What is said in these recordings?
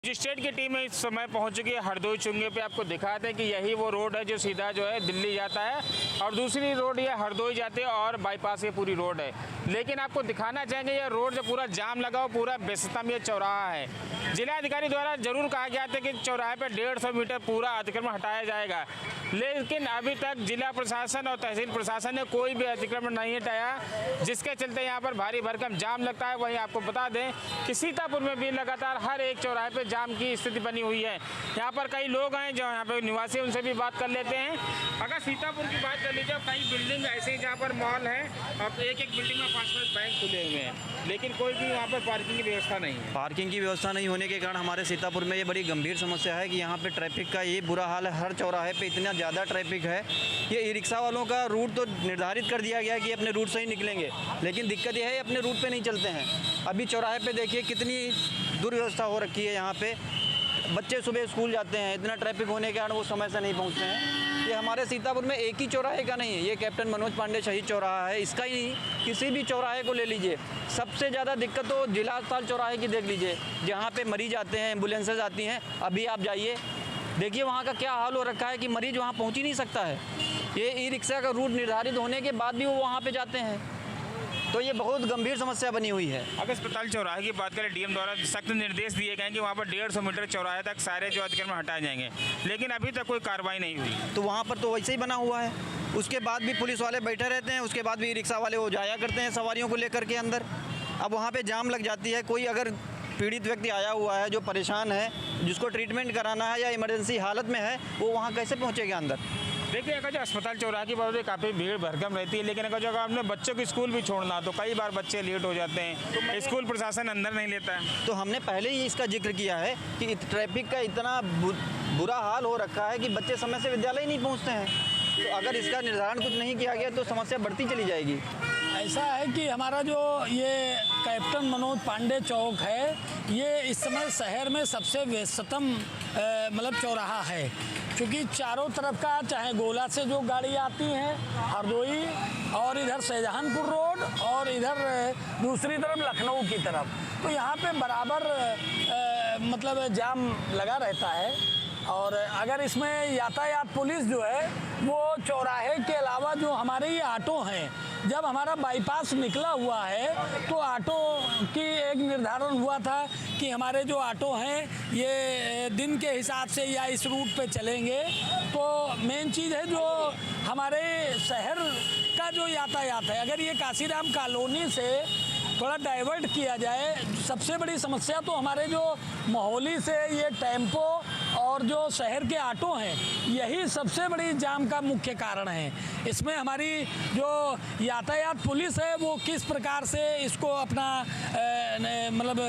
Magistrate की team इस समय पहुंच चुकी है हरदोई चुंगे पे। आपको दिखाते हैं कि यही वो रोड है जो सीधा जो है दिल्ली जाता है, और दूसरी रोड ये हरदोई जाती है और बाईपास ये पूरी रोड है। लेकिन आपको दिखाना चाहेंगे ये रोड जो पूरा जाम लगा हो, पूरा बेस्तम ये चौराहा है। जिलाधिकारी द्वारा जरूर कहा गया था कि चौराहे पे 150 मीटर पूरा अतिक्रमण हटाया जाएगा, लेकिन अभी तक जिला प्रशासन और तहसील प्रशासन ने कोई भी अतिक्रमण नहीं हटाया, जिसके चलते यहाँ पर भारी भरकम जाम लगता है। वहीं आपको बता दें कि सीतापुर में भी लगातार हर एक चौराहे पे जाम की स्थिति बनी हुई है। यहाँ पर कई लोग हैं जो यहाँ पे निवासी, उनसे भी बात कर लेते हैं। अगर सीतापुर की बात कर लीजिए, कई बिल्डिंग ऐसे जहाँ पर मॉल है और एक बिल्डिंग में 5-5 बैंक खुले हुए हैं, लेकिन कोई भी वहाँ पर पार्किंग की व्यवस्था नहीं है। पार्किंग की व्यवस्था नहीं होने के कारण हमारे सीतापुर में ये बड़ी गंभीर समस्या है कि यहाँ पे ट्रैफिक का ये बुरा हाल है। हर चौराहे पे इतना ज़्यादा ट्रैफिक है। ये ई रिक्शा वालों का रूट तो निर्धारित कर दिया गया है कि अपने रूट से ही निकलेंगे, लेकिन दिक्कत ये है अपने रूट पे नहीं चलते हैं। अभी चौराहे पे देखिए कितनी दुर्व्यवस्था हो रखी है। यहाँ पे बच्चे सुबह स्कूल जाते हैं, इतना ट्रैफिक होने के कारण वो समय से नहीं पहुँचते हैं। ये हमारे सीतापुर में एक ही चौराहे का नहीं है, ये कैप्टन मनोज पांडे शहीद चौराहा है, इसका ही नहीं, किसी भी चौराहे को ले लीजिए। सबसे ज़्यादा दिक्कत तो जिला अस्पताल चौराहे की देख लीजिए, जहाँ पे मरीज आते हैं, एम्बुलेंसेज आती हैं। अभी आप जाइए, देखिए वहाँ का क्या हाल हो रखा है कि मरीज वहाँ पहुँच ही नहीं सकता है। ये ई रिक्शा का रूट निर्धारित होने के बाद भी वो वहाँ पे जाते हैं, तो ये बहुत गंभीर समस्या बनी हुई है। अगर अस्पताल चौराहे की बात करें, डीएम द्वारा सख्त निर्देश दिए गए हैं कि वहाँ पर 150 मीटर चौराहे तक सारे जो अतिक्रमण हटाए जाएंगे, लेकिन अभी तक कोई कार्रवाई नहीं हुई। तो वहाँ पर तो वैसे ही बना हुआ है, उसके बाद भी पुलिस वाले बैठे रहते हैं, उसके बाद भी ई रिक्शा वाले वो जाया करते हैं सवारियों को लेकर के अंदर। अब वहाँ पर जाम लग जाती है। कोई अगर पीड़ित व्यक्ति आया हुआ है जो परेशान है, जिसको ट्रीटमेंट कराना है या इमरजेंसी हालत में है, वो वहाँ कैसे पहुँचेगा अंदर? देखिए, अगर जो अस्पताल चौराहे की बात है काफ़ी भीड़ भरकम रहती है, लेकिन अगर जो आपने बच्चों को स्कूल भी छोड़ना तो कई बार बच्चे लेट हो जाते हैं, तो स्कूल प्रशासन अंदर नहीं लेता है। तो हमने पहले ही इसका जिक्र किया है कि ट्रैफिक का इतना बुरा हाल हो रखा है कि बच्चे समय से विद्यालय ही नहीं पहुँचते हैं। तो अगर इसका निर्धारण कुछ नहीं किया गया तो समस्या बढ़ती चली जाएगी। ऐसा है कि हमारा जो ये कैप्टन मनोज पांडे चौक है, ये इस समय शहर में सबसे व्यस्ततम मतलब चौराहा है, क्योंकि चारों तरफ का, चाहे गोला से जो गाड़ी आती हैं, हरदोई और इधर शाहजहानपुर रोड और इधर दूसरी तरफ लखनऊ की तरफ, तो यहाँ पे बराबर मतलब जाम लगा रहता है। और अगर इसमें यातायात पुलिस जो है वो चौराहे के अलावा जो हमारे ये ऑटो हैं, जब हमारा बाईपास निकला हुआ है तो ऑटो की एक निर्धारण हुआ था कि हमारे जो ऑटो हैं ये दिन के हिसाब से या इस रूट पे चलेंगे। तो मेन चीज़ है जो हमारे शहर का जो यातायात है, अगर ये काशीराम कॉलोनी से थोड़ा डाइवर्ट किया जाए, सबसे बड़ी समस्या तो हमारे जो मोहाली से ये टेम्पो और जो शहर के ऑटो हैं, यही सबसे बड़ी जाम का मुख्य कारण है। इसमें हमारी जो यातायात पुलिस है वो किस प्रकार से इसको अपना मतलब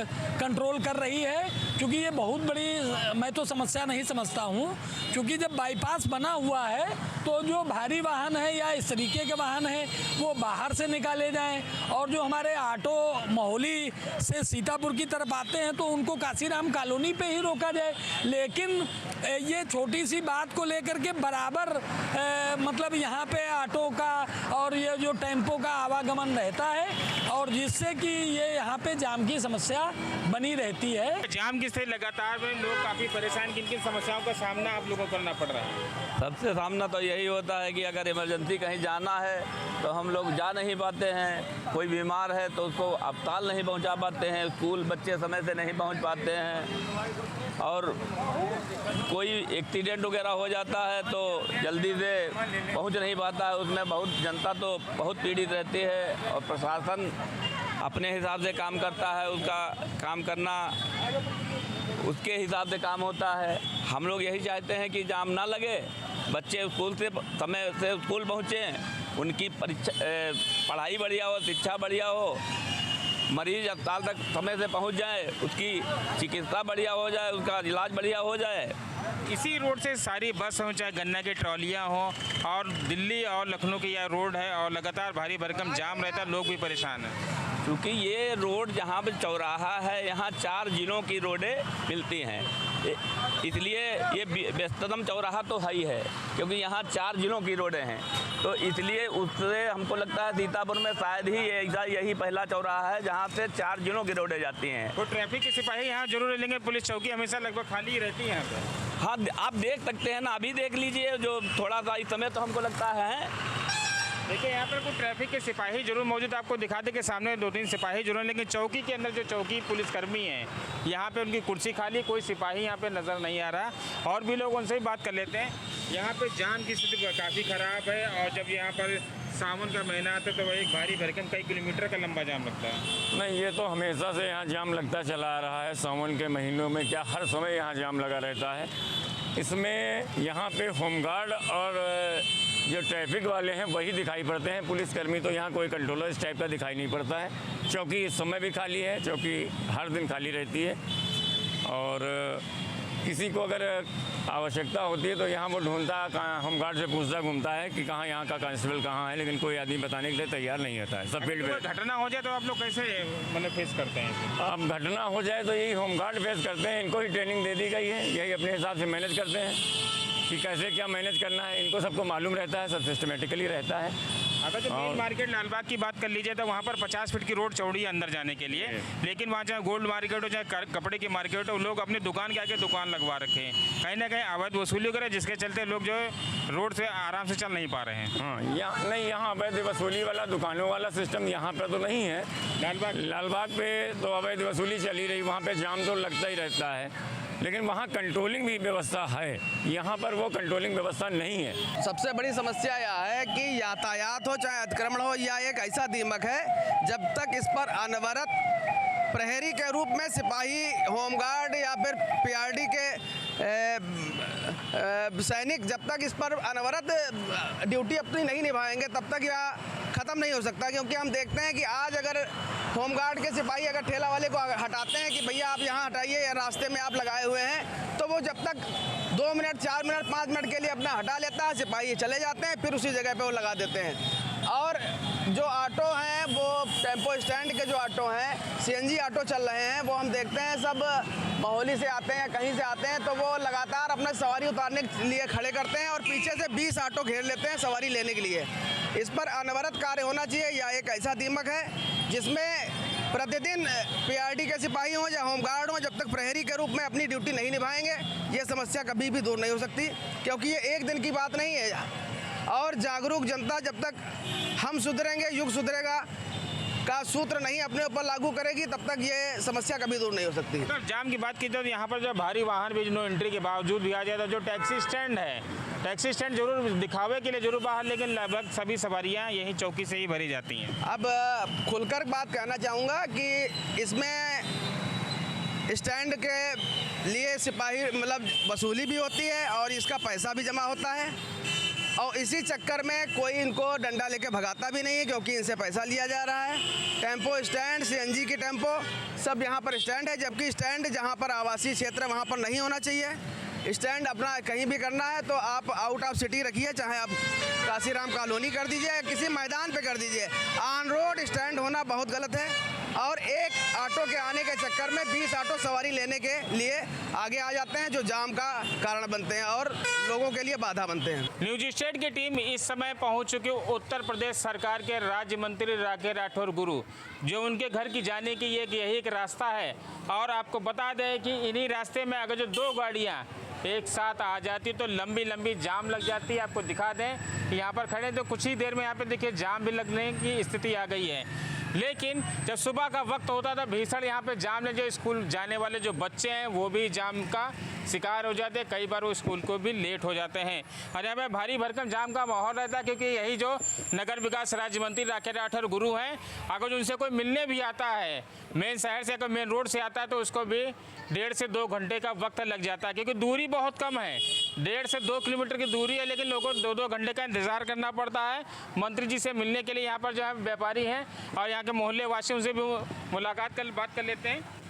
कंट्रोल कर रही है, क्योंकि ये बहुत बड़ी मैं तो समस्या नहीं समझता हूँ। क्योंकि जब बाईपास बना हुआ है तो जो भारी वाहन है या इस तरीके के वाहन हैं वो बाहर से निकाले जाएं, और जो हमारे ऑटो मोहाली से सीतापुर की तरफ आते हैं तो उनको काशीराम कॉलोनी पे ही रोका जाए। लेकिन ये छोटी सी बात को लेकर के बराबर मतलब यहाँ पे ऑटो का और ये जो टेम्पो का आवागमन रहता है, और जिससे कि ये यहाँ पे जाम की समस्या बनी रहती है। जाम की स्थिति लगातार में लोग काफ़ी परेशान, किन किन समस्याओं का सामना आप लोगों को करना पड़ रहा है? सबसे सामना तो यही होता है कि अगर इमरजेंसी कहीं जाना है तो हम लोग जा नहीं पाते हैं। कोई बीमार है तो उसको अस्पताल नहीं पहुंचा पाते हैं, स्कूल बच्चे समय से नहीं पहुंच पाते हैं, और कोई एक्सीडेंट वगैरह हो जाता है तो जल्दी से पहुंच नहीं पाता है। उसमें बहुत जनता तो बहुत पीड़ित रहती है, और प्रशासन अपने हिसाब से काम करता है, उसका काम करना उसके हिसाब से काम होता है। हम लोग यही चाहते हैं कि जाम ना लगे, बच्चे स्कूल से समय से स्कूल पहुँचें, उनकी पढ़ाई बढ़िया हो, शिक्षा बढ़िया हो, मरीज अस्पताल तक समय से पहुंच जाए, उसकी चिकित्सा बढ़िया हो जाए, उसका इलाज बढ़िया हो जाए। इसी रोड से सारी बस हो, चाहे गन्ना की ट्रॉलियाँ हों, और दिल्ली और लखनऊ की यह रोड है और लगातार भारी भरकम जाम रहता है, लोग भी परेशान हैं। क्योंकि ये रोड जहाँ पे चौराहा है, यहाँ 4 जिलों की रोडें मिलती हैं, इसलिए ये व्यस्ततम चौराहा तो है ही है, क्योंकि यहाँ 4 जिलों की रोडें हैं। तो इसलिए उससे हमको लगता है सीतापुर में शायद ही यही पहला चौराहा है जहाँ से 4 जिलों की रोडें जाती हैं। तो ट्रैफिक के सिपाही यहाँ जरूर लेंगे, पुलिस चौकी हमेशा लगभग खाली ही रहती है यहाँ पे। हाँ, आप देख सकते हैं ना, अभी देख लीजिए, जो थोड़ा सा इस समय तो हमको लगता है। देखिए यहाँ पर कुछ ट्रैफिक के सिपाही जरूर मौजूद, आपको दिखा दें कि सामने 2-3 सिपाही जरूर, लेकिन चौकी के अंदर जो चौकी पुलिसकर्मी हैं यहाँ पे उनकी कुर्सी खाली, कोई सिपाही यहाँ पे नज़र नहीं आ रहा। और भी लोग उनसे ही बात कर लेते हैं। यहाँ पे जाम की स्थिति काफ़ी ख़राब है, और जब यहाँ पर सावन का महीना आता है तो वह एक भारी भरकम कई किलोमीटर का लंबा जाम लगता है। नहीं, ये तो हमेशा से यहाँ जाम लगता चला आ रहा है। सावन के महीनों में क्या, हर समय यहाँ जाम लगा रहता है। इसमें यहाँ पे होमगार्ड और जो ट्रैफिक वाले हैं वही दिखाई पड़ते हैं, पुलिसकर्मी तो यहाँ कोई कंट्रोलर इस टाइप का दिखाई नहीं पड़ता है। चौकी इस समय भी खाली है, चौकी हर दिन खाली रहती है, और किसी को अगर आवश्यकता होती है तो यहाँ वो ढूंढता, होमगार्ड से पूछता घूमता है कि कहाँ यहाँ का कांस्टेबल कहाँ है, लेकिन कोई आदमी बताने के लिए तैयार नहीं होता है। सब फील्ड पे घटना हो जाए तो आप लोग कैसे मतलब फेस करते हैं? अब घटना हो जाए तो यही होमगार्ड फेस करते हैं, इनको ही ट्रेनिंग दे दी गई है, यही अपने हिसाब से मैनेज करते हैं कि कैसे क्या मैनेज करना है। इनको सबको मालूम रहता है, सब सिस्टमेटिकली रहता है। अगर जो मेन मार्केट लालबाग की बात कर लीजिए तो वहाँ पर 50 फीट की रोड चौड़ी है अंदर जाने के लिए, लेकिन वहाँ चाहे गोल्ड मार्केट हो चाहे कपड़े की मार्केट हो, लोग अपनी दुकान के आगे दुकान लगवा रखे हैं। कहीं ना कहीं अवैध वसूली करे, जिसके चलते लोग जो है रोड से आराम से चल नहीं पा रहे हैं। हाँ, यहाँ नहीं, यहाँ अवैध वसूली वाला दुकानों वाला सिस्टम यहाँ पर तो नहीं है। लालबाग पे तो अवैध वसूली चली रही, वहाँ पे जाम तो लगता ही रहता है, लेकिन वहाँ कंट्रोलिंग भी व्यवस्था है, यहाँ पर वो कंट्रोलिंग व्यवस्था नहीं है। सबसे बड़ी समस्या यह है कि यातायात हो चाहे अतिक्रमण हो, यह एक ऐसा दीमक है, जब तक इस पर अनवरत प्रहरी के रूप में सिपाही, होमगार्ड या फिर पीआरडी के सैनिक जब तक इस पर अनवरत ड्यूटी अपनी नहीं निभाएंगे तब तक यह ख़त्म नहीं हो सकता। क्योंकि हम देखते हैं कि आज अगर होमगार्ड के सिपाही अगर ठेला वाले को हटाते हैं कि भैया आप यहाँ हटाइए या रास्ते में आप लगाए हुए हैं, तो वो जब तक 2 मिनट 4 मिनट 5 मिनट के लिए अपना हटा लेता है, सिपाही चले जाते हैं, फिर उसी जगह पे वो लगा देते हैं। और जो ऑटो हैं, वो टेम्पो स्टैंड के जो ऑटो हैं, सीएनजी ऑटो चल रहे हैं, वो हम देखते हैं सब मोहाली से आते हैं या कहीं से आते हैं, तो वो लगातार अपना सवारी उतारने के लिए खड़े करते हैं और पीछे से 20 ऑटो घेर लेते हैं सवारी लेने के लिए। इस पर अनवरत कार्य होना चाहिए। यह एक ऐसा दीमक है जिसमें प्रतिदिन पीआरडी के सिपाही हों या होमगार्ड हों, जब तक प्रहरी के रूप में अपनी ड्यूटी नहीं निभाएंगे, ये समस्या कभी भी दूर नहीं हो सकती। क्योंकि ये एक दिन की बात नहीं है, और जागरूक जनता जब तक हम सुधरेंगे युग सुधरेगा का सूत्र नहीं अपने ऊपर लागू करेगी, तब तक ये समस्या कभी दूर नहीं हो सकती। तो जाम की बात की तो यहाँ पर जो भारी वाहन भी नो एंट्री के बावजूद भी आ जाता है, जो टैक्सी स्टैंड है, टैक्सी स्टैंड जरूर दिखावे के लिए जरूर बाहर, लेकिन लगभग सभी सवारियाँ यहीं चौकी से ही भरी जाती हैं। अब खुलकर बात कहना चाहूँगा कि इसमें स्टैंड के लिए सिपाही मतलब वसूली भी होती है और इसका पैसा भी जमा होता है, और इसी चक्कर में कोई इनको डंडा लेके भगाता भी नहीं है क्योंकि इनसे पैसा लिया जा रहा है। टेम्पो स्टैंड, सीएनजी की टेम्पो सब यहाँ पर स्टैंड है, जबकि स्टैंड जहाँ पर आवासीय क्षेत्र वहाँ पर नहीं होना चाहिए। स्टैंड अपना कहीं भी करना है तो आप आउट ऑफ सिटी रखिए, चाहे आप काशीराम कॉलोनी कर दीजिए या किसी मैदान पे कर दीजिए। ऑन रोड स्टैंड होना बहुत गलत है, और एक ऑटो के आने के चक्कर में 20 ऑटो सवारी लेने के लिए आगे आ जाते हैं, जो जाम का कारण बनते हैं और लोगों के लिए बाधा बनते हैं। न्यूज स्टेट की टीम इस समय पहुंच चुकी है उत्तर प्रदेश सरकार के राज्य मंत्री राकेश राठौर गुरु, जो उनके घर की जाने की यही एक रास्ता है। और आपको बता दें कि इन्हीं रास्ते में अगर जो 2 गाड़ियाँ एक साथ आ जाती तो लंबी लंबी जाम लग जाती है। आपको दिखा दें कि यहाँ पर खड़े तो कुछ ही देर में यहाँ पे देखिए जाम भी लगने की स्थिति आ गई है। लेकिन जब सुबह का वक्त होता था भीषण यहाँ पे जाम में जो स्कूल जाने वाले जो बच्चे हैं वो भी जाम का शिकार हो जाते हैं, कई बार वो स्कूल को भी लेट हो जाते हैं। और यहाँ पे भारी भरकम जाम का माहौल रहता है, क्योंकि यही जो नगर विकास राज्य मंत्री राकेश राठौर गुरु हैं, अगर उनसे कोई मिलने भी आता है मेन शहर से, अगर मेन रोड से आता है तो उसको भी 1.5 से 2 घंटे का वक्त लग जाता है, क्योंकि दूरी बहुत कम है, 1.5 से 2 किलोमीटर की दूरी है, लेकिन लोगों को 2-2 घंटे का इंतज़ार करना पड़ता है मंत्री जी से मिलने के लिए। यहाँ पर जो है व्यापारी हैं और यहाँ के मोहल्ले वासियों से भी बात कर लेते हैं।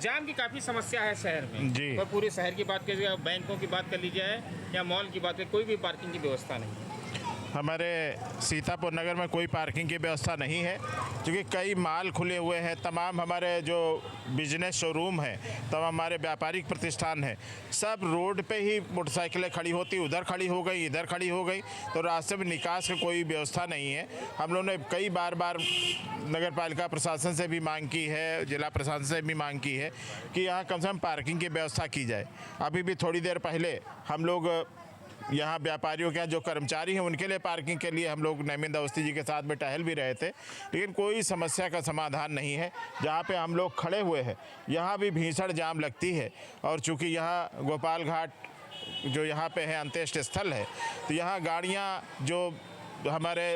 जाम की काफ़ी समस्या है शहर में जी, और पूरे शहर की बात कीजिए, बैंकों की बात कर लीजिए या मॉल की बात करें, कोई भी पार्किंग की व्यवस्था नहीं। हमारे सीतापुर नगर में कोई पार्किंग की व्यवस्था नहीं है, क्योंकि कई माल खुले हुए हैं। तमाम हमारे जो बिजनेस शोरूम हैं, तमाम हमारे व्यापारिक प्रतिष्ठान हैं, सब रोड पे ही मोटरसाइकिलें खड़ी होती, उधर खड़ी हो गई, इधर खड़ी हो गई, तो रास्ते में निकास की कोई व्यवस्था नहीं है। हम लोगों ने कई बार नगर पालिका प्रशासन से भी मांग की है, जिला प्रशासन से भी मांग की है कि यहाँ कम से कम पार्किंग की व्यवस्था की जाए। अभी भी थोड़ी देर पहले हम लोग यहाँ व्यापारियों के यहाँ जो कर्मचारी हैं उनके लिए पार्किंग के लिए हम लोग नईमिंद अवस्थी जी के साथ में टहल भी रहे थे, लेकिन कोई समस्या का समाधान नहीं है। जहाँ पे हम लोग खड़े हुए हैं यहाँ भी भीषण जाम लगती है, और चूँकि यहाँ गोपाल घाट जो यहाँ पे है अंत्येष्टि स्थल है, तो यहाँ गाड़ियाँ जो हमारे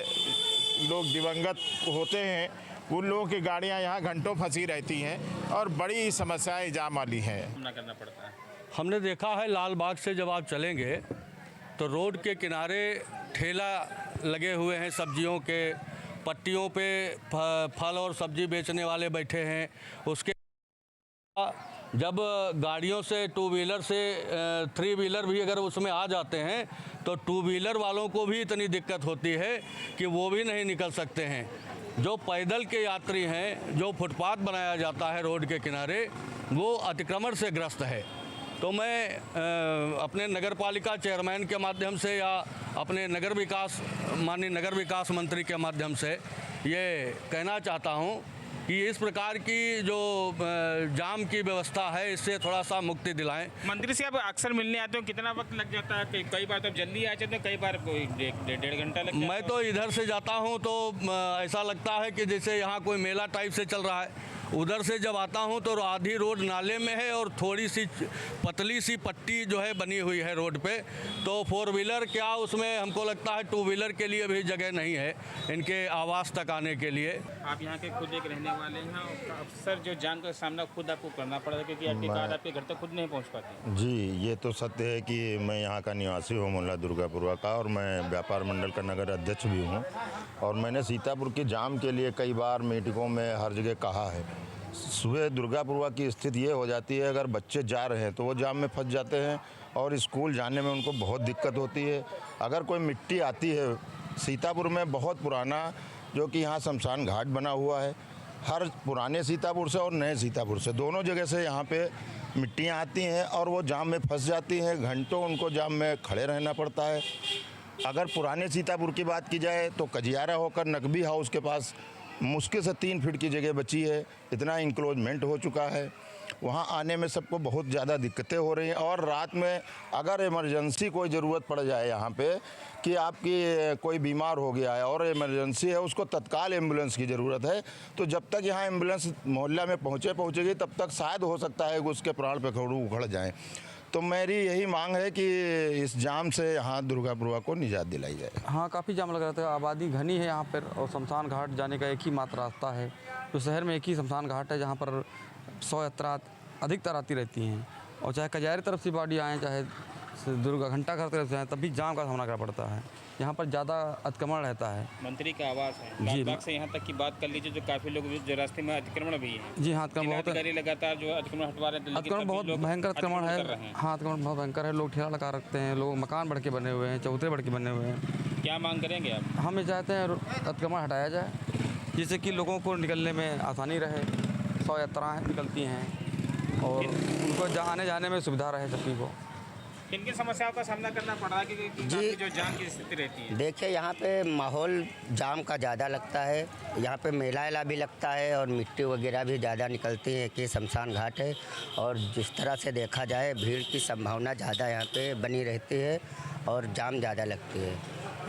लोग दिवंगत होते हैं उन लोगों की गाड़ियाँ यहाँ घंटों फंसी रहती हैं और बड़ी समस्याएं जाम वाली हैं। करना पड़ता है। हमने देखा है लाल बाग से जब आप चलेंगे तो रोड के किनारे ठेला लगे हुए हैं, सब्जियों के पट्टियों पे फल और सब्जी बेचने वाले बैठे हैं। उसके जब गाड़ियों से टू व्हीलर से थ्री व्हीलर भी अगर उसमें आ जाते हैं तो टू व्हीलर वालों को भी इतनी दिक्कत होती है कि वो भी नहीं निकल सकते हैं। जो पैदल के यात्री हैं, जो फुटपाथ बनाया जाता है रोड के किनारे, वो अतिक्रमण से ग्रस्त है। तो मैं अपने नगर पालिका चेयरमैन के माध्यम से या अपने माननीय नगर विकास मंत्री के माध्यम से ये कहना चाहता हूँ कि इस प्रकार की जो जाम की व्यवस्था है इससे थोड़ा सा मुक्ति दिलाएं। मंत्री से आप अक्सर मिलने आते हो, कितना वक्त लग जाता है? कई बार तो जल्दी आ जाते हैं, कई बार कोई डेढ़ घंटा लग जाता है। मैं तो इधर से जाता हूँ तो ऐसा लगता है कि जैसे यहाँ कोई मेला टाइप से चल रहा है। उधर से जब आता हूँ तो आधी रोड नाले में है और थोड़ी सी पतली सी पट्टी जो है बनी हुई है रोड पे, तो फोर व्हीलर क्या उसमें हमको लगता है टू व्हीलर के लिए भी जगह नहीं है इनके आवास तक आने के लिए। आप यहाँ के खुद एक रहने वाले हैं और अक्सर जो जाम का सामना खुद आपको करना पड़ता है, क्योंकि आपकी कार आपके घर तक खुद नहीं पहुँच पाती। जी, ये तो सत्य है कि मैं यहाँ का निवासी हूँ, मोहल्ला दुर्गापुरा का, और मैं व्यापार मंडल का नगर अध्यक्ष भी हूँ। और मैंने सीतापुर के जाम के लिए कई बार मीटिंगों में हर जगह कहा है। सुबह दुर्गापुरा की स्थिति ये हो जाती है, अगर बच्चे जा रहे हैं तो वो जाम में फंस जाते हैं और स्कूल जाने में उनको बहुत दिक्कत होती है। अगर कोई मिट्टी आती है, सीतापुर में बहुत पुराना जो कि यहाँ शमशान घाट बना हुआ है, हर पुराने सीतापुर से और नए सीतापुर से दोनों जगह से यहाँ पे मिट्टियाँ आती हैं और वो जाम में फंस जाती हैं। घंटों उनको जाम में खड़े रहना पड़ता है। अगर पुराने सीतापुर की बात की जाए तो कजियारा होकर नकबी हाउस के पास मुश्किल से 3 फीट की जगह बची है, इतना इंक्लोजमेंट हो चुका है। वहाँ आने में सबको बहुत ज़्यादा दिक्कतें हो रही हैं। और रात में अगर इमरजेंसी कोई ज़रूरत पड़ जाए यहाँ पे कि आपकी कोई बीमार हो गया है और इमरजेंसी है, उसको तत्काल एम्बुलेंस की ज़रूरत है, तो जब तक यहाँ एम्बुलेंस मोहल्ला में पहुँचेगी तब तक शायद हो सकता है कि उसके प्राण पे उखड़ जाएँ। तो मेरी यही मांग है कि इस जाम से यहाँ दुर्गापुरा को निजात दिलाई जाए। हाँ, काफ़ी जाम लग रहा था। आबादी घनी है यहाँ पर और शमशान घाट जाने का एक ही मात्र रास्ता है। तो शहर में एक ही शमशान घाट है जहाँ पर 100 यात्रा अधिकतर आती रहती हैं, और चाहे कजारी तरफ से बॉडी आएँ, चाहे घंटा घर तरफ से आएँ, तब भी जाम का सामना करना पड़ता है। यहाँ पर ज़्यादा अतिक्रमण रहता है। मंत्री का आवास है जी, बाग से यहाँ तक की बात कर लीजिए, जो काफ़ी लोग जो रास्ते में अतिक्रमण भी है। जी हाँ, अतिक्रमण बहुत लगातार जो अतिक्रमण हटवा रहे हैं। अतिक्रमण बहुत भयंकर अतिक्रमण है। हाँ, अतिक्रमण बहुत भयंकर है। लोग ठेला लगा रखते हैं, लोग मकान बढ़ के बने हुए हैं, चौतरे बढ़ के बने हुए हैं। क्या मांग करेंगे आप? हम ये चाहते हैं अतिक्रमण हटाया जाए, जिससे कि लोगों को निकलने में आसानी रहे। 100 यात्राएँ निकलती हैं और उनको आने जाने में सुविधा रहे सभी को। किन किन समस्याओं का सामना करना पड़ रहा है क्योंकि जी जो जाम की स्थिति रहती है? देखिए, यहाँ पे माहौल जाम का ज़्यादा लगता है। यहाँ पे मेला भी लगता है और मिट्टी वगैरह भी ज़्यादा निकलती है कि शमशान घाट है, और जिस तरह से देखा जाए भीड़ की संभावना ज़्यादा यहाँ पे बनी रहती है और जाम ज़्यादा लगती है।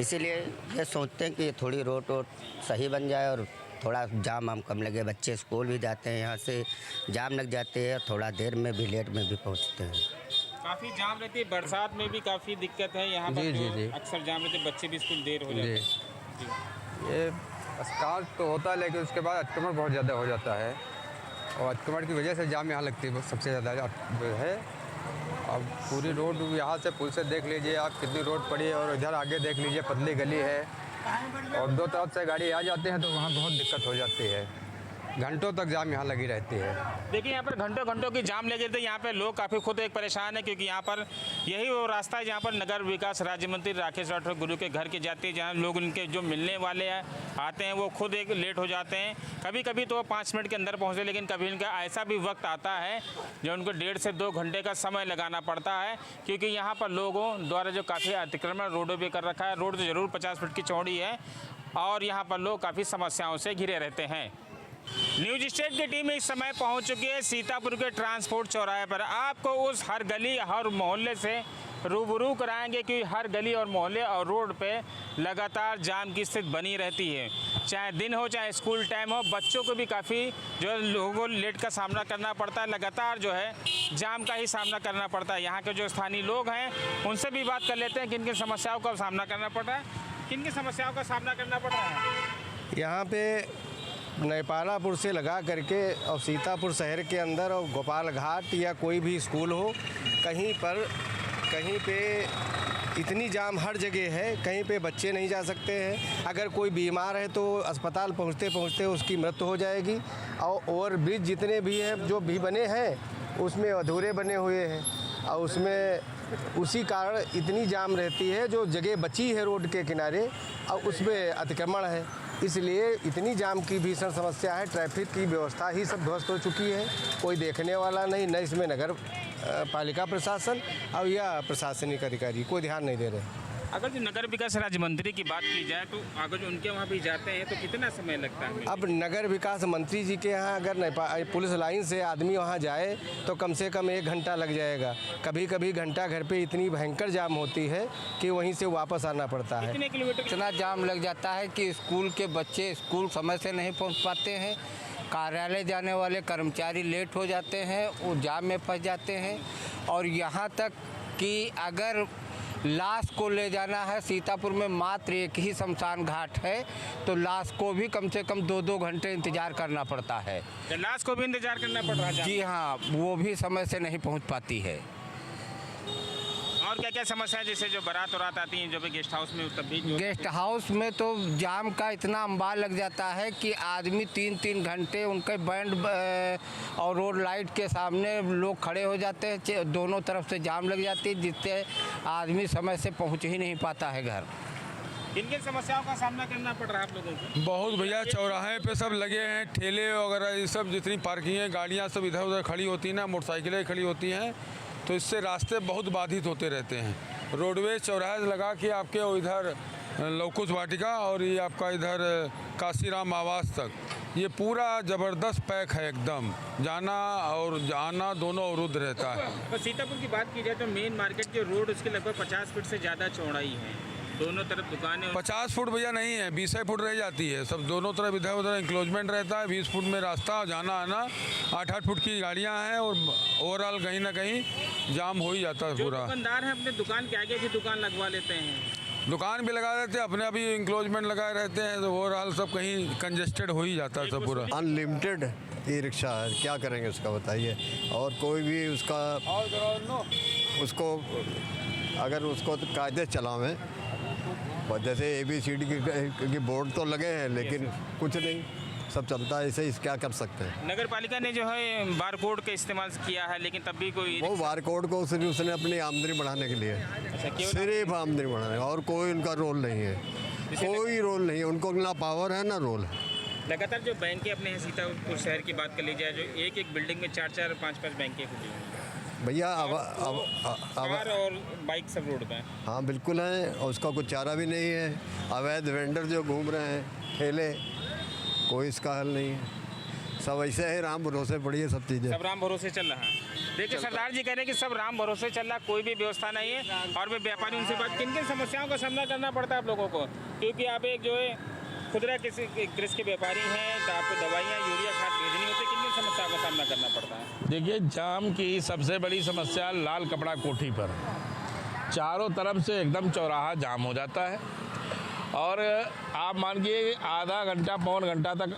इसीलिए ये सोचते हैं कि थोड़ी रोड सही बन जाए और थोड़ा जाम हम कम लगे। बच्चे स्कूल भी जाते हैं, यहाँ से जाम लग जाते हैं, थोड़ा देर में भी लेट में भी पहुँचते हैं। काफ़ी जाम रहती है, बरसात में भी काफ़ी दिक्कत है यहाँ पर। जी। अक्सर जाम रहते, बच्चे भी स्कूल देर हो जाते हैं। ये स्टार्ट तो होता है, लेकिन उसके बाद अतिक्रमण बहुत ज़्यादा हो जाता है और अतिक्रमण की वजह से जाम यहाँ लगती है सबसे ज़्यादा है। अब पूरी रोड यहाँ से पुल से देख लीजिए आप कितनी रोड पड़ी है, और इधर आगे देख लीजिए पतली गली है और 2 तरफ से गाड़ी आ जाते हैं तो वहाँ बहुत दिक्कत हो जाती है। घंटों तक जाम यहाँ लगी रहती है। देखिए यहाँ पर घंटों घंटों की जाम लगे थे। यहाँ पे लोग काफ़ी खुद एक परेशान है, क्योंकि यहाँ पर यही वो रास्ता है जहाँ पर नगर विकास राज्य मंत्री राकेश राठौर गुरु के घर के जाते हैं, जहाँ लोग उनके जो मिलने वाले आते हैं वो खुद एक लेट हो जाते हैं। कभी कभी तो 5 मिनट के अंदर पहुँचते, लेकिन कभी इनका ऐसा भी वक्त आता है जो उनको 1.5 से 2 घंटे का समय लगाना पड़ता है, क्योंकि यहाँ पर लोगों द्वारा जो काफ़ी अतिक्रमण रोडों पर कर रखा है। रोड तो ज़रूर 50 फीट की चौड़ी है और यहाँ पर लोग काफ़ी समस्याओं से घिरे रहते हैं। न्यूज स्टेट की टीम इस समय पहुंच चुकी है सीतापुर के ट्रांसपोर्ट चौराहे पर। आपको उस हर गली हर मोहल्ले से रूबरू कराएंगे कि हर गली और मोहल्ले और रोड पे लगातार जाम की स्थिति बनी रहती है। चाहे दिन हो चाहे स्कूल टाइम हो, बच्चों को भी काफ़ी जो है लोगों को लेट का सामना करना पड़ता है। लगातार जो है जाम का ही सामना करना पड़ता है। यहाँ के जो स्थानीय लोग हैं उनसे भी बात कर लेते हैं किन किन समस्याओं का सामना करना पड़ रहा है, किन किन समस्याओं का सामना करना पड़ रहा है। यहाँ पे नेपालापुर से लगा करके और सीतापुर शहर के अंदर और गोपाल घाट या कोई भी स्कूल हो, कहीं पे इतनी जाम हर जगह है। कहीं पे बच्चे नहीं जा सकते हैं। अगर कोई बीमार है तो अस्पताल पहुंचते पहुंचते उसकी मृत्यु हो जाएगी। और ओवरब्रिज जितने भी हैं जो भी बने हैं उसमें अधूरे बने हुए हैं और उसमें उसी कारण इतनी जाम रहती है। जो जगह बची है रोड के किनारे और उसमें अतिक्रमण है, इसलिए इतनी जाम की भीषण समस्या है। ट्रैफिक की व्यवस्था ही सब ध्वस्त हो चुकी है। कोई देखने वाला नहीं, न इसमें नगर पालिका प्रशासन और या प्रशासनिक अधिकारी कोई ध्यान नहीं दे रहे। अगर जो नगर विकास राज्य मंत्री की बात की जाए तो अगर जो उनके वहाँ भी जाते हैं तो कितना समय लगता है? अब नगर विकास मंत्री जी के यहाँ अगर पुलिस लाइन से आदमी वहाँ जाए तो कम से कम 1 घंटा लग जाएगा। कभी कभी घंटा घर पे इतनी भयंकर जाम होती है कि वहीं से वापस आना पड़ता है। कितने किलोमीटर इतना जाम लग जाता है कि स्कूल के बच्चे स्कूल समय से नहीं पहुँच पाते हैं। कार्यालय जाने वाले कर्मचारी लेट हो जाते हैं, वो जाम में फंस जाते हैं। और यहाँ तक कि अगर लाश को ले जाना है, सीतापुर में मात्र एक ही शमशान घाट है, तो लाश को भी कम से कम 2-2 घंटे इंतजार करना पड़ता है। लाश को भी इंतजार करना पड़ रहा है? जी हाँ, वो भी समय से नहीं पहुंच पाती है। और क्या क्या समस्या है, जैसे जो बारात वरात आती हैं जो भी गेस्ट हाउस में, तब भी गेस्ट हाउस में तो जाम का इतना अंबार लग जाता है कि आदमी 3-3 घंटे उनके बैंड और रोड लाइट के सामने लोग खड़े हो जाते हैं। दोनों तरफ से जाम लग जाती है, जिससे आदमी समय से पहुंच ही नहीं पाता है घर। किन किन समस्याओं का सामना करना पड़ रहा है आप लोगों को? बहुत भैया, चौराहे पे सब लगे हैं ठेले वगैरह, ये सब जितनी पार्किंग है, गाड़ियाँ सब इधर उधर खड़ी होती हैं ना, मोटरसाइकिलें खड़ी होती हैं, तो इससे रास्ते बहुत बाधित होते रहते हैं। रोडवेज चौराहे लगा के आपके इधर लौकुश वाटिका और ये आपका इधर काशीराम आवास तक ये पूरा ज़बरदस्त पैक है एकदम। जाना और आना दोनों अवरुद्ध रहता है। तो सीतापुर की बात की जाए तो मेन मार्केट जो रोड उसकी लगभग 50 फीट से ज़्यादा चौड़ाई है। दोनों तरफ दुकानें 50 फुट भैया नहीं है, 20 फुट रह जाती है। सब दोनों तरफ इधर उधर इंक्लोजमेंट रहता है। 20 फुट में रास्ता, जाना आना 8-8 फुट की गाड़ियां हैं और ओवरऑल कहीं ना कहीं जाम हो ही जाता है पूरा। दुकानदार हैं अपने दुकान के आगे भी दुकान लगवा लेते हैं, दुकान भी लगा देते हैं, अपने अभी इंक्लोजमेंट लगाए रहते हैं, तो ओवरऑल सब कहीं कंजेस्टेड हो ही जाता है सब पूरा। अनलिमिटेड ई रिक्शा है, क्या करेंगे उसका बताइए। और कोई भी उसको अगर उसको कायदे चलावें, जैसे ABCD की बोर्ड तो लगे हैं लेकिन कुछ नहीं, सब चलता है ऐसे ही। क्या कर सकते हैं? नगर पालिका ने जो है बार कोड का इस्तेमाल किया है, लेकिन तब भी कोई वो बार कोड को सिर्फ उसने अपनी आमदनी बढ़ाने के लिए, सिर्फ आमदनी बढ़ाने, और कोई उनका रोल नहीं है। कोई रोल नहीं है उनको, ना पावर है ना रोल है। लगातार जो बैंकें अपने हैं सीतापुर शहर की बात कर ली जाए, जो एक बिल्डिंग में 4-4, 5-5 बैंकें खुली हैं भैया। कार और बाइक सब रोड पे हैं। हाँ बिल्कुल है, और उसका कुछ चारा भी नहीं है। अवैध वेंडर जो घूम रहे हैं ठेले, कोई इसका हल नहीं है। सब ऐसे है, राम भरोसे पड़ी है सब चीज़ें। सब राम भरोसे चल रहा है। देखिए सरदार जी कह रहे हैं कि सब राम भरोसे चल रहा, कोई भी व्यवस्था नहीं है। और वे व्यापारी उनसे बात, किन किन समस्याओं का सामना करना पड़ता है आप लोगों को? क्योंकि आप एक जो है खुदरा कृषि के व्यापारी हैं, तो आपको दवाइयाँ यूरिया खाद भेजनी होती है, किन किन समस्याओं का सामना करना पड़ता है? देखिए, जाम की सबसे बड़ी समस्या लाल कपड़ा कोठी पर चारों तरफ से एकदम चौराहा जाम हो जाता है। और आप मानिए आधा घंटा पौन घंटा तक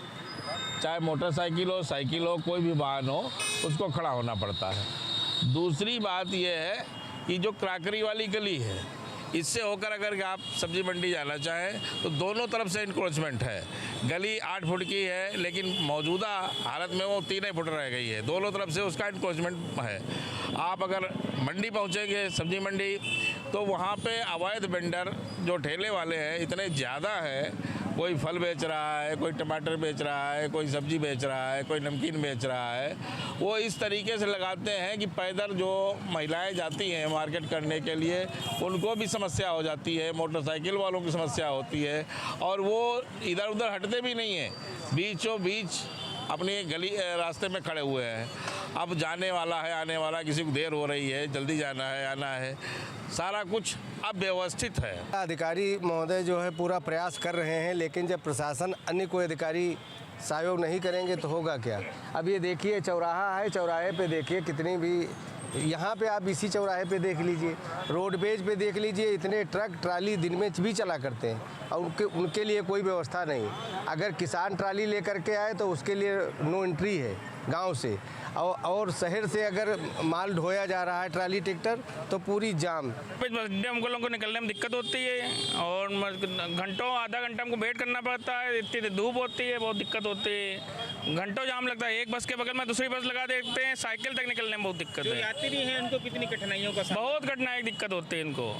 चाहे मोटरसाइकिल हो, साइकिल हो, कोई भी वाहन हो, उसको खड़ा होना पड़ता है। दूसरी बात यह है कि जो क्राकरी वाली गली है, इससे होकर अगर आप सब्जी मंडी जाना चाहें तो दोनों तरफ से इंक्रोचमेंट है। गली 8 फुट की है, लेकिन मौजूदा हालत में वो 3 फुट रह गई है। दोनों तरफ से उसका इंक्रोचमेंट है। आप अगर मंडी पहुँचेंगे, सब्जी मंडी, तो वहाँ पे अवैध वेंडर जो ठेले वाले हैं इतने ज़्यादा है। कोई फल बेच रहा है, कोई टमाटर बेच रहा है, कोई सब्जी बेच रहा है, कोई नमकीन बेच रहा है। वो इस तरीके से लगाते हैं कि पैदल जो महिलाएं जाती हैं मार्केट करने के लिए उनको भी समस्या हो जाती है, मोटरसाइकिल वालों की समस्या होती है, और वो इधर उधर हटते भी नहीं हैं, बीचों बीच अपनी गली रास्ते में खड़े हुए हैं। अब जाने वाला है, आने वाला, किसी को देर हो रही है, जल्दी जाना है, आना है, सारा कुछ अब व्यवस्थित है। अधिकारी महोदय जो है पूरा प्रयास कर रहे हैं, लेकिन जब प्रशासन अन्य कोई अधिकारी सहयोग नहीं करेंगे तो होगा क्या। अब ये देखिए चौराहा है, चौराहे पे देखिए कितनी भी, यहाँ पे आप इसी चौराहे पे देख लीजिए, रोडवेज पे देख लीजिए, इतने ट्रक ट्राली दिन में भी चला करते हैं और उनके लिए कोई व्यवस्था नहीं। अगर किसान ट्राली लेकर के आए तो उसके लिए नो एंट्री है गांव से, और शहर से अगर माल ढोया जा रहा है ट्राली ट्रैक्टर तो पूरी जाम। हमको लोगों को निकलने में दिक्कत होती है और घंटों आधा घंटा हमको वेट करना पड़ता है, इतनी धूप होती है, बहुत दिक्कत होती है, घंटों जाम लगता है। एक बस के बगल में दूसरी बस लगा देते हैं, साइकिल तक निकलने में बहुत दिक्कत है। यात्री है उनको कितनी कठिनाइयों का बहुत कठिनाई दिक्कत होती है इनको।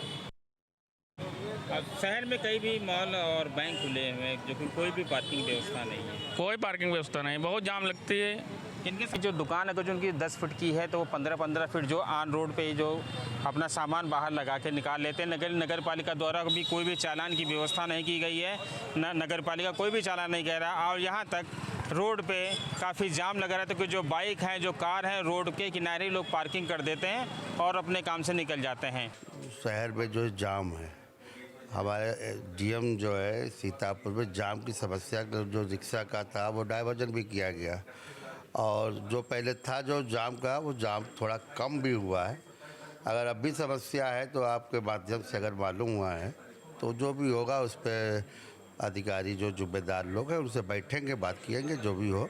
शहर में कई भी मॉल और बैंक खुले हुए हैं, जो कि कोई भी पार्किंग व्यवस्था नहीं है। कोई पार्किंग व्यवस्था नहीं, बहुत जाम लगती है। इनके जो दुकान अगर जो उनकी 10 फीट की है तो वो 15-15 फीट जो ऑन रोड पे जो अपना सामान बाहर लगा के निकाल लेते हैं। नगर पालिका द्वारा भी कोई भी चालान की व्यवस्था नहीं की गई है, नगर पालिका कोई भी चालान नहीं कह रहा। और यहाँ तक रोड पे काफ़ी जाम लगा रहता है, क्योंकि जो बाइक हैं, जो कार हैं, रोड के किनारे लोग पार्किंग कर देते हैं और अपने काम से निकल जाते हैं। शहर में जो जाम है, हमारे डीएम जो है सीतापुर में जाम की समस्या जो रिक्शा का था वो डाइवर्जन भी किया गया, और जो पहले था जो जाम का वो जाम थोड़ा कम भी हुआ है। अगर अब भी समस्या है तो आपके माध्यम से अगर मालूम हुआ है तो जो भी होगा उस पर अधिकारी जो जिम्मेदार लोग हैं उनसे बैठेंगे, बात किएंगे, जो भी हो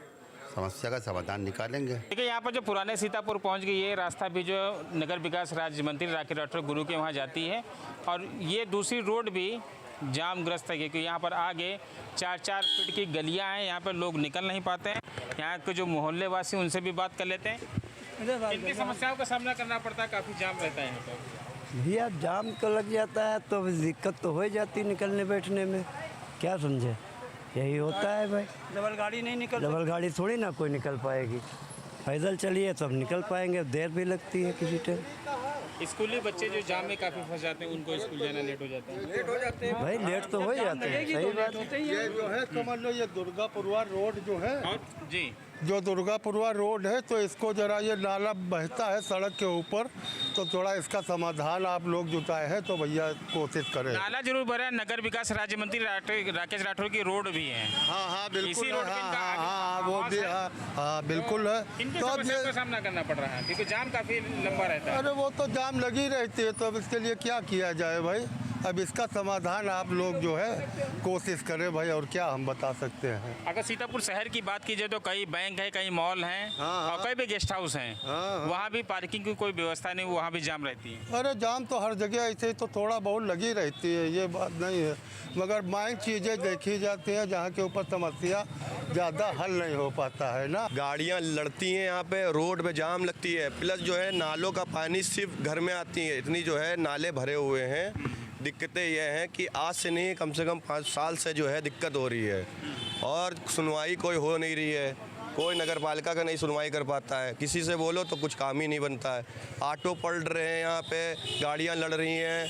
समस्या का समाधान निकालेंगे। देखिए यहाँ पर जो पुराने सीतापुर पहुँच गई ये रास्ता भी जो नगर विकास राज्य मंत्री राकेश राठौर गुरु के वहाँ जाती है, और ये दूसरी रोड भी जामग्रस्त है, क्योंकि यहाँ पर आगे 4-4 फीट की गलियाँ हैं, यहाँ पर लोग निकल नहीं पाते हैं। यहाँ के जो मोहल्ले वासी उनसे भी बात कर लेते हैं। इनकी समस्याओं का सामना करना पड़ता है, काफ़ी जाम रहता है यहाँ पर। भैया जाम तो लग जाता है तो दिक्कत तो हो जाती निकलने बैठने में, क्या समझे, यही होता है भाई। डबल गाड़ी नहीं निकल, डबल गाड़ी थोड़ी ना कोई निकल पाएगी, पैदल चलिए तब निकल पाएंगे, देर भी लगती है किसी टाइम। स्कूली बच्चे जो जाम में काफ़ी फंस जाते हैं, उनको स्कूल जाना लेट हो जाता है। भाई लेट तो हो जाते हैं, सही बात है। ये जो है समझ लो, ये दुर्गापुरवा रोड जो है जी, जो दुर्गापुरवा रोड है, तो इसको जरा ये नाला बहता है सड़क के ऊपर, तो थोड़ा इसका समाधान आप लोग जुटाए हैं तो भैया कोशिश करें। नाला जरूर भरा, नगर विकास राज्य मंत्री राकेश राठौर की रोड भी है। हाँ बिल्कुल, इसी रोड पे वो भी हाँ बिल्कुल है। इनके तो अब समस्या ये का सामना करना पड़ रहा है क्योंकि जाम काफ़ी लंबा रहता है। अरे वो तो जाम लगी रहती है, तो अब इसके लिए क्या किया जाए भाई। अब इसका समाधान आप लोग जो है कोशिश करें भाई, और क्या हम बता सकते हैं। अगर सीतापुर शहर की बात की जाए तो कई बैंक है, कई मॉल हैं, और कई भी गेस्ट हाउस हैं, वहाँ भी पार्किंग की कोई व्यवस्था नहीं, वहाँ भी जाम रहती है। अरे जाम तो हर जगह ऐसे ही तो थोड़ा बहुत लगी रहती है, ये बात नहीं है, मगर माइंड चीज़ें देखी जाती हैं जहाँ के ऊपर समस्या ज़्यादा हल नहीं हो पाता है ना। गाड़ियाँ लड़ती हैं यहाँ पे, रोड पे जाम लगती है, प्लस जो है नालों का पानी सिर्फ घर में आती है, इतनी जो है नाले भरे हुए हैं। दिक्कतें ये हैं कि आज से नहीं, कम से कम 5 साल से जो है दिक्कत हो रही है, और सुनवाई कोई हो नहीं रही है। कोई नगर पालिका का नहीं सुनवाई कर पाता है, किसी से बोलो तो कुछ काम ही नहीं बनता है। ऑटो पलट रहे हैं यहाँ पे, गाड़ियाँ लड़ रही हैं।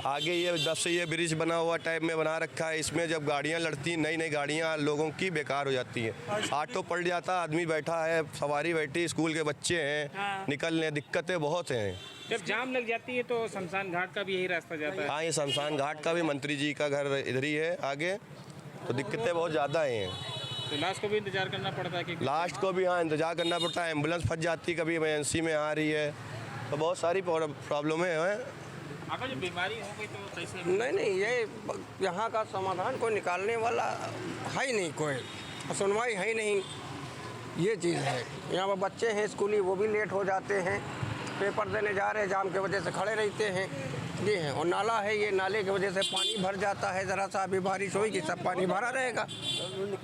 आगे ये 10 से ये ब्रिज बना हुआ टाइप में बना रखा है, इसमें जब गाड़ियाँ लड़ती, नई नई गाड़ियाँ लोगों की बेकार हो जाती हैं। ऑटो पलट जाता, आदमी बैठा है, सवारी बैठी, स्कूल के बच्चे हैं, निकलने दिक्कतें बहुत हैं। जब जाम लग जाती है तो शमशान घाट का भी यही रास्ता जाता है। हाँ, ये शमशान घाट का भी मंत्री जी का घर इधर ही है आगे, तो दिक्कतें बहुत ज़्यादा हैं। तो लास्ट को भी इंतजार करना पड़ता है कि लास्ट को भी हाँ इंतजार करना पड़ता है, एम्बुलेंस फंस जाती है, कभी इमरजेंसी में आ रही है, तो बहुत सारी प्रॉब्लमें हैं। अगर जो बीमारी हो गई तो कैसे? नहीं, ये यहाँ का समाधान कोई निकालने वाला है ही नहीं, कोई सुनवाई है ही नहीं, ये चीज़ है। यहाँ पर बच्चे हैं स्कूली, वो भी लेट हो जाते हैं, पेपर देने जा रहे हैं, जाम की वजह से खड़े रहते हैं। ये है, और नाला है, ये नाले की वजह से पानी भर जाता है। ज़रा सा अभी बारिश होगी सब पानी भरा रहेगा।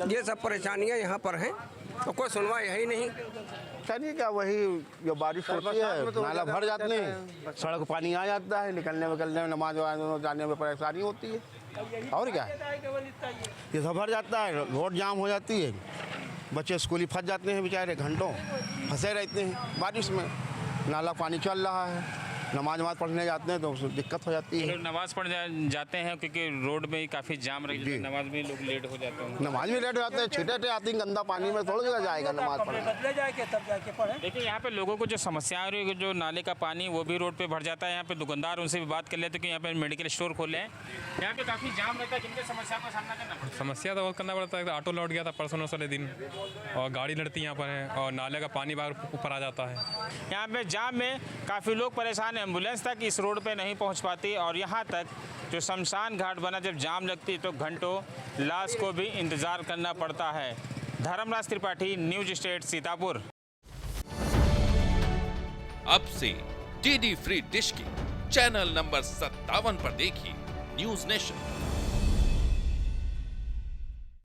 ये सब परेशानियाँ यहाँ पर हैं, तो कोई सुनवाई है ही नहीं। नहीं क्या, वही जो बारिश होती है नाला भर जाते हैं, सड़क पानी आ जाता है, निकलने में नमाज जाने में परेशानी होती है। और क्या ये सब भर जाता है, रोड जाम हो जाती है, बच्चे स्कूली फंस जाते हैं बेचारे, घंटों फंसे रहते हैं बारिश में। नाला पानी चल रहा है, नमाज पढ़ने जाते हैं तो उसमें दिक्कत हो जाती है। नमाज पढ़ने जाते हैं क्योंकि रोड में काफ़ी जाम रही है, नमाज में लोग लेट हो जाते हैं। नमाज में लेट हो जाते हैं, छींटे आती हैं, गंदा पानी में थोड़ी जगह जाएगा नमाज पढ़ने। देखिए यहाँ पे लोगों को जो समस्या आ रही है, जो नाले का पानी वो भी रोड पे भर जाता है। यहाँ पे दुकानदार, उनसे भी बात कर लेते हैं कि यहाँ पे मेडिकल स्टोर खोले हैं, यहाँ पे काफ़ी जाम रहता है, जिनके समस्या का सामना करना पड़ता है। समस्या तो बहुत करना पड़ता है। ऑटो लौट गया था परसों वाले दिन, और गाड़ी लड़ती यहाँ पर है, और नाले का पानी बाहर ऊपर आ जाता है। यहाँ पे जाम में काफ़ी लोग परेशान हैं, एम्बुलेंस तक इस रोड पे नहीं पहुँच पाती, और यहाँ तक जो शमशान घाट बना, जब जाम लगती तो घंटों लाश को भी इंतज़ार करना पड़ता है। Dharmraj Tripathi, News State, Sitapur. अब से डीडी फ्री डिश की चैनल नंबर 57 पर देखिए न्यूज नेशन।